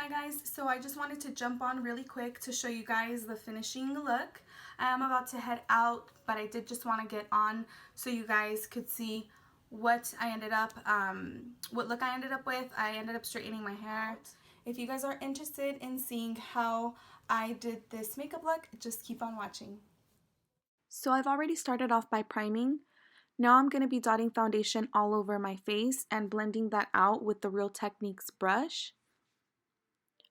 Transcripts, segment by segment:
Hi guys, so I just wanted to jump on really quick to show you guys the finishing look. I am about to head out, but I did just want to get on so you guys could see what I ended up, what look I ended up with. I ended up straightening my hair. If you guys are interested in seeing how I did this makeup look, just keep on watching. So I've already started off by priming. Now I'm going to be dotting foundation all over my face and blending that out with the Real Techniques brush.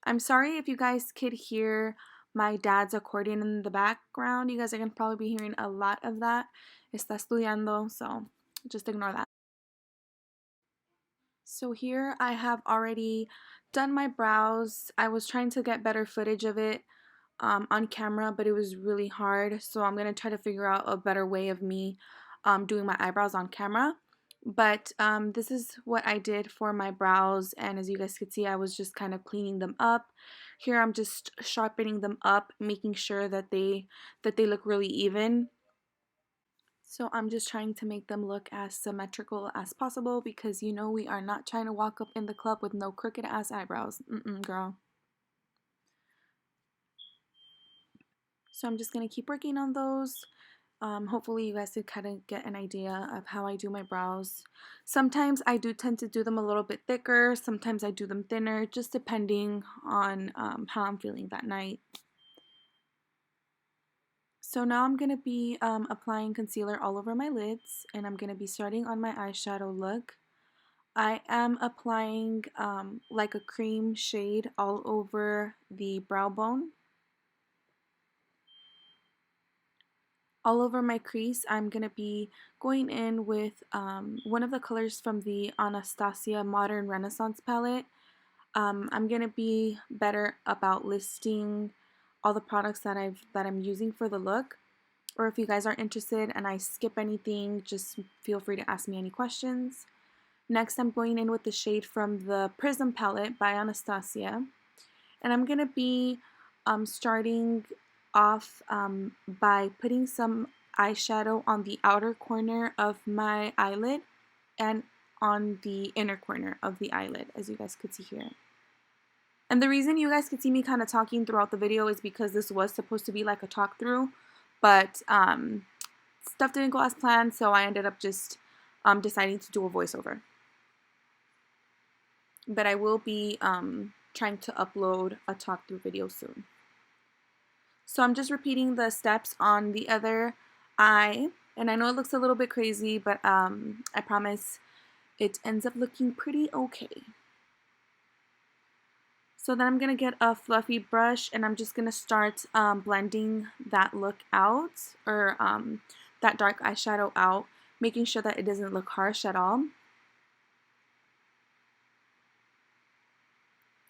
I'm sorry if you guys could hear my dad's accordion in the background. You guys are going to probably be hearing a lot of that. Está estudiando, so just ignore that. So here I have already done my brows. I was trying to get better footage of it on camera, but it was really hard. So I'm going to try to figure out a better way of me doing my eyebrows on camera. But this is what I did for my brows, and as you guys could see, I was just kind of cleaning them up. Here I'm just sharpening them up, making sure that they look really even. So I'm just trying to make them look as symmetrical as possible because you know we are not trying to walk up in the club with no crooked ass eyebrows. Girl. So I'm just gonna keep working on those. Hopefully you guys could kind of get an idea of how I do my brows. Sometimes I do tend to do them a little bit thicker, sometimes I do them thinner, just depending on how I'm feeling that night. So now I'm going to be applying concealer all over my lids, and I'm going to be starting on my eyeshadow look. I am applying like a cream shade all over the brow bone. All over my crease, I'm going to be going in with one of the colors from the Anastasia Modern Renaissance palette. I'm going to be better about listing all the products that I'm using for the look. Or if you guys are interested and I skip anything, just feel free to ask me any questions. Next, I'm going in with the shade from the Prism Palette by Anastasia. And I'm going to be starting off by putting some eyeshadow on the outer corner of my eyelid and on the inner corner of the eyelid, as you guys could see here. And the reason you guys could see me kind of talking throughout the video is because this was supposed to be like a talk through, but stuff didn't go as planned, so I ended up just deciding to do a voiceover. But I will be trying to upload a talk through video soon. So I'm just repeating the steps on the other eye, and I know it looks a little bit crazy, but I promise it ends up looking pretty okay. So then I'm going to get a fluffy brush, and I'm just going to start blending that look out, or that dark eyeshadow out, making sure that it doesn't look harsh at all.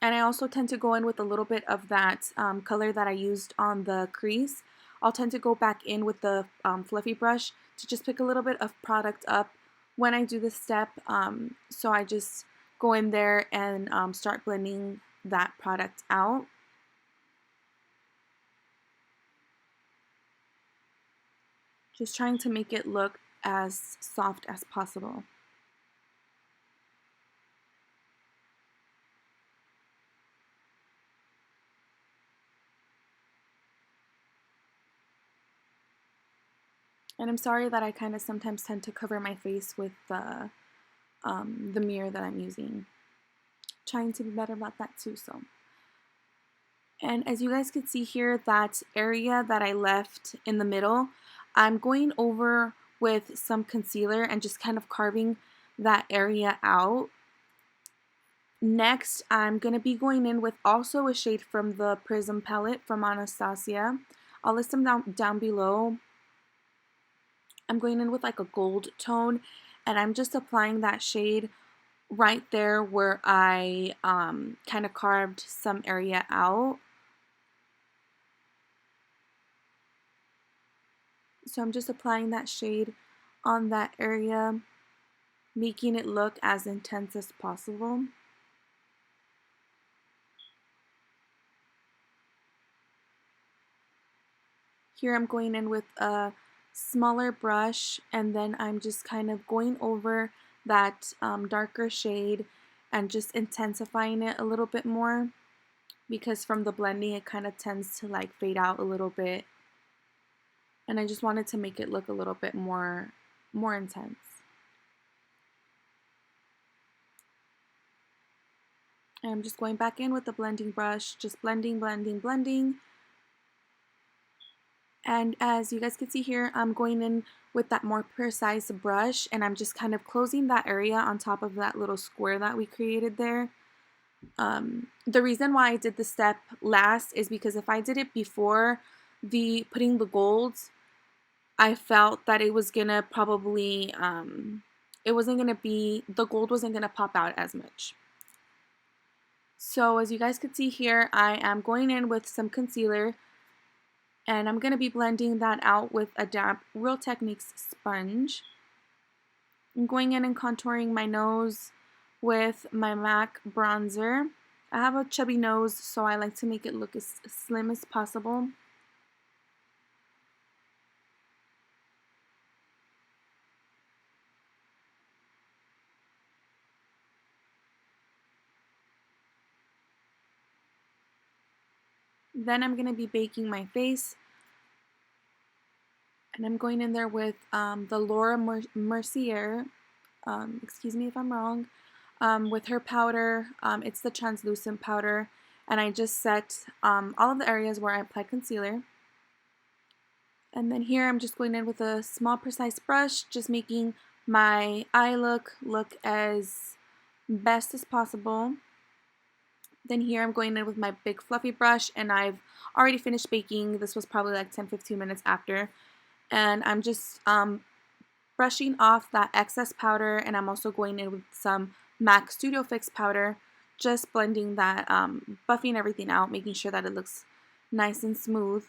And I also tend to go in with a little bit of that color that I used on the crease. I'll tend to go back in with the fluffy brush to just pick a little bit of product up when I do this step. So I just go in there and start blending that product out. Just trying to make it look as soft as possible. And I'm sorry that I kind of sometimes tend to cover my face with the mirror that I'm using. Trying to be better about that too, so. And as you guys can see here, that area that I left in the middle, I'm going over with some concealer and just kind of carving that area out. Next, I'm going to be going in with also a shade from the Prism palette from Anastasia. I'll list them down below. I'm going in with like a gold tone, and I'm just applying that shade right there where I kind of carved some area out. So I'm just applying that shade on that area, making it look as intense as possible. Here I'm going in with a smaller brush, and then I'm just kind of going over that darker shade and just intensifying it a little bit more. because from the blending it kind of tends to like fade out a little bit, and I just wanted to make it look a little bit more intense. And I'm just going back in with the blending brush, just blending, blending, blending. And as you guys can see here, I'm going in with that more precise brush, and I'm just kind of closing that area on top of that little square that we created there. The reason why I did the step last is because if I did it before putting the golds, I felt that it was gonna probably, the gold wasn't gonna pop out as much. So as you guys can see here, I am going in with some concealer, and I'm gonna be blending that out with a damp Real Techniques sponge. I'm going in and contouring my nose with my MAC bronzer. I have a chubby nose, so I like to make it look as slim as possible. Then I'm going to be baking my face, and I'm going in there with the Laura Mercier, excuse me if I'm wrong, with her powder. It's the translucent powder, and I just set all of the areas where I applied concealer. And then here I'm just going in with a small precise brush, just making my eye look as best as possible. Then here I'm going in with my big fluffy brush, and I've already finished baking. This was probably like 10-15 minutes after. And I'm just brushing off that excess powder, and I'm also going in with some MAC Studio Fix powder, just blending that, buffing everything out, making sure that it looks nice and smooth.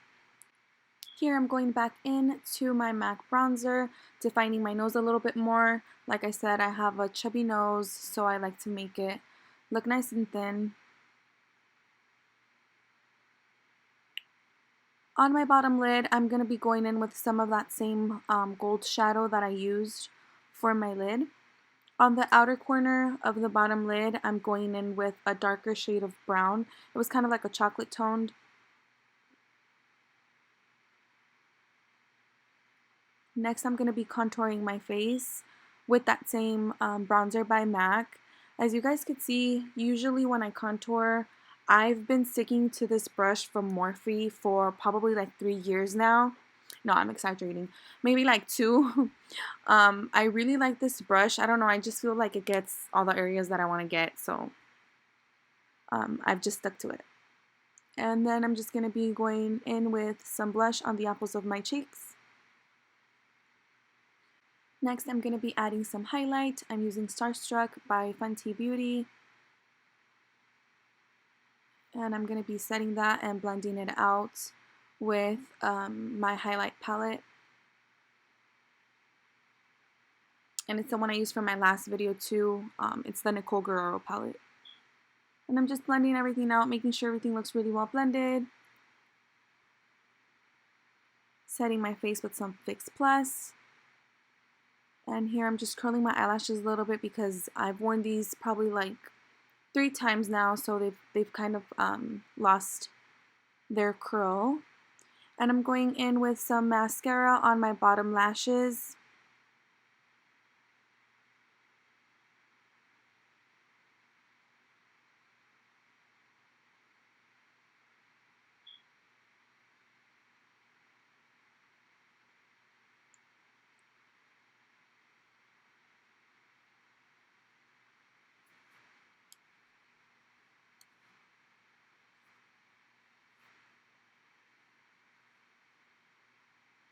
Here I'm going back in to my MAC bronzer, defining my nose a little bit more. Like I said, I have a chubby nose, so I like to make it look nice and thin. On my bottom lid, I'm going to be going in with some of that same gold shadow that I used for my lid. On the outer corner of the bottom lid, I'm going in with a darker shade of brown. It was kind of like a chocolate toned. Next, I'm going to be contouring my face with that same bronzer by MAC. As you guys could see, usually when I contour, I've been sticking to this brush from Morphe for probably like 3 years now. No, I'm exaggerating. Maybe like 2. I really like this brush. I don't know, I just feel like it gets all the areas that I want to get, so I've just stuck to it. And then I'm just going to be going in with some blush on the apples of my cheeks. Next, I'm going to be adding some highlight. I'm using Starstruck by Fenty Beauty. And I'm going to be setting that and blending it out with my highlight palette. And it's the one I used for my last video too. It's the Nicole Guerrero palette. And I'm just blending everything out, making sure everything looks really well blended. Setting my face with some Fix Plus. And here I'm just curling my eyelashes a little bit because I've worn these probably like 3 times now, so they've kind of lost their curl. And I'm going in with some mascara on my bottom lashes.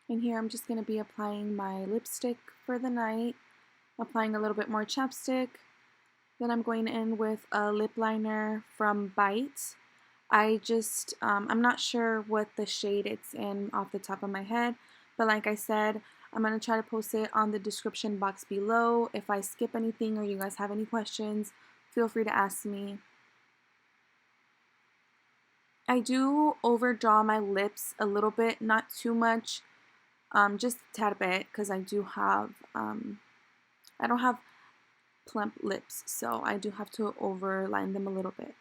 And here I'm just going to be applying my lipstick for the night, applying a little bit more chapstick. Then I'm going in with a lip liner from Bite. I'm not sure what the shade it's in off the top of my head, but like I said, I'm going to try to post it on the description box below. If I skip anything or you guys have any questions, feel free to ask me. I do overdraw my lips a little bit, not too much. Just a tad bit, because I do have, I don't have plump lips, so I do have to overline them a little bit.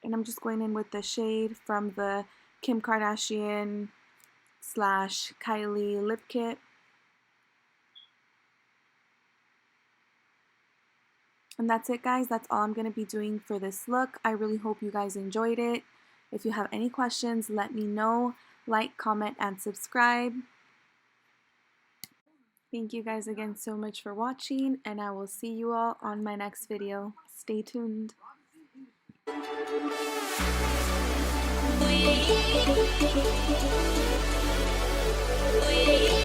And I'm just going in with the shade from the Kim Kardashian / Kylie lip kit. And that's it, guys. That's all I'm going to be doing for this look. I really hope you guys enjoyed it. If you have any questions, let me know. Like, comment, and subscribe. Thank you guys again so much for watching, and I will see you all on my next video. Stay tuned. We